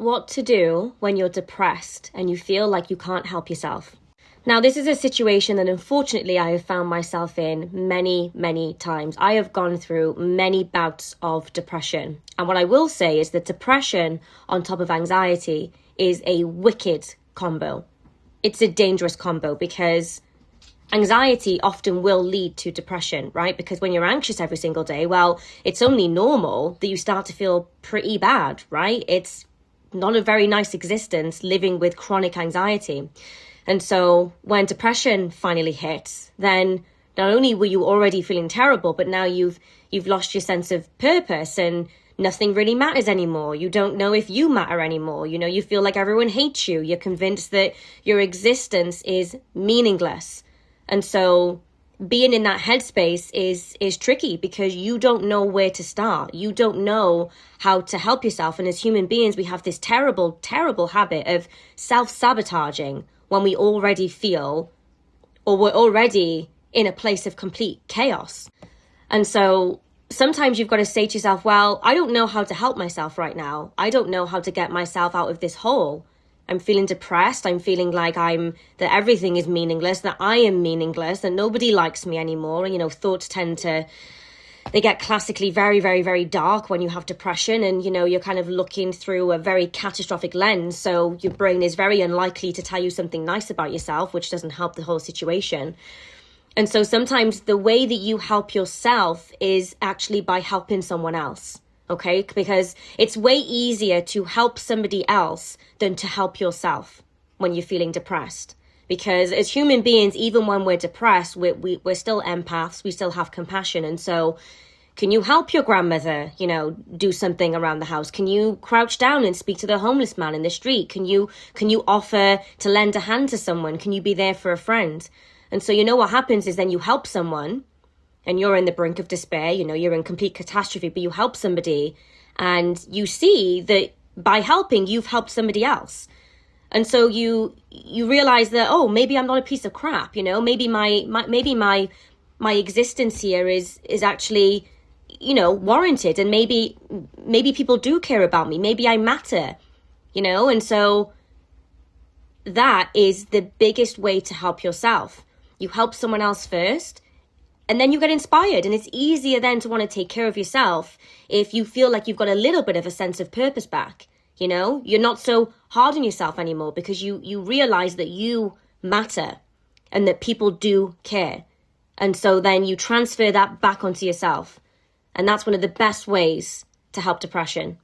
what to do when you're depressed and you feel like you can't help yourself. Now, this is a situation that unfortunately I have found myself in many, many times. I have gone through many bouts of depression. And what I will say is that depression on top of anxiety is a wicked combo. It's a dangerous combo because anxiety often will lead to depression, right? Because when you're anxious every single day, well, it's only normal that you start to feel pretty bad, right? It's not a very nice existence living with chronic anxiety. And so when depression finally hits, then not only were you already feeling terrible, but now you've lost your sense of purpose and nothing really matters anymore. You don't know if you matter anymore. You know, you feel like everyone hates you. You're convinced that your existence is meaningless. And so being in that headspace is tricky because you don't know where to start. You don't know how to help yourself. And as human beings, we have this terrible, terrible habit of self-sabotaging when we already feel or we're already in a place of complete chaos. And so sometimes you've got to say to yourself, well, I don't know how to help myself right now. I don't know how to get myself out of this hole. I'm feeling depressed. I'm feeling like that everything is meaningless, that I am meaningless, that nobody likes me anymore. And, thoughts they get classically very, very, very dark when you have depression and, you're kind of looking through a very catastrophic lens. So your brain is very unlikely to tell you something nice about yourself, which doesn't help the whole situation. And so sometimes the way that you help yourself is actually by helping someone else. Okay, because it's way easier to help somebody else than to help yourself when you're feeling depressed. Because as human beings, even when we're depressed, we're still empaths, we still have compassion. And so can you help your grandmother, do something around the house? Can you crouch down and speak to the homeless man in the street? Can you offer to lend a hand to someone? Can you be there for a friend? And so what happens is then you help someone and you're in the brink of despair, you're in complete catastrophe, but you help somebody and you see that by helping, you've helped somebody else. And so you realize that, oh, maybe I'm not a piece of crap, maybe my existence here is actually, warranted. And maybe people do care about me. Maybe I matter, and so that is the biggest way to help yourself. You help someone else first, and then you get inspired. And it's easier then to want to take care of yourself if you feel like you've got a little bit of a sense of purpose back. You're not so hard on yourself anymore because you realize that you matter and that people do care. And so then you transfer that back onto yourself. And that's one of the best ways to help depression.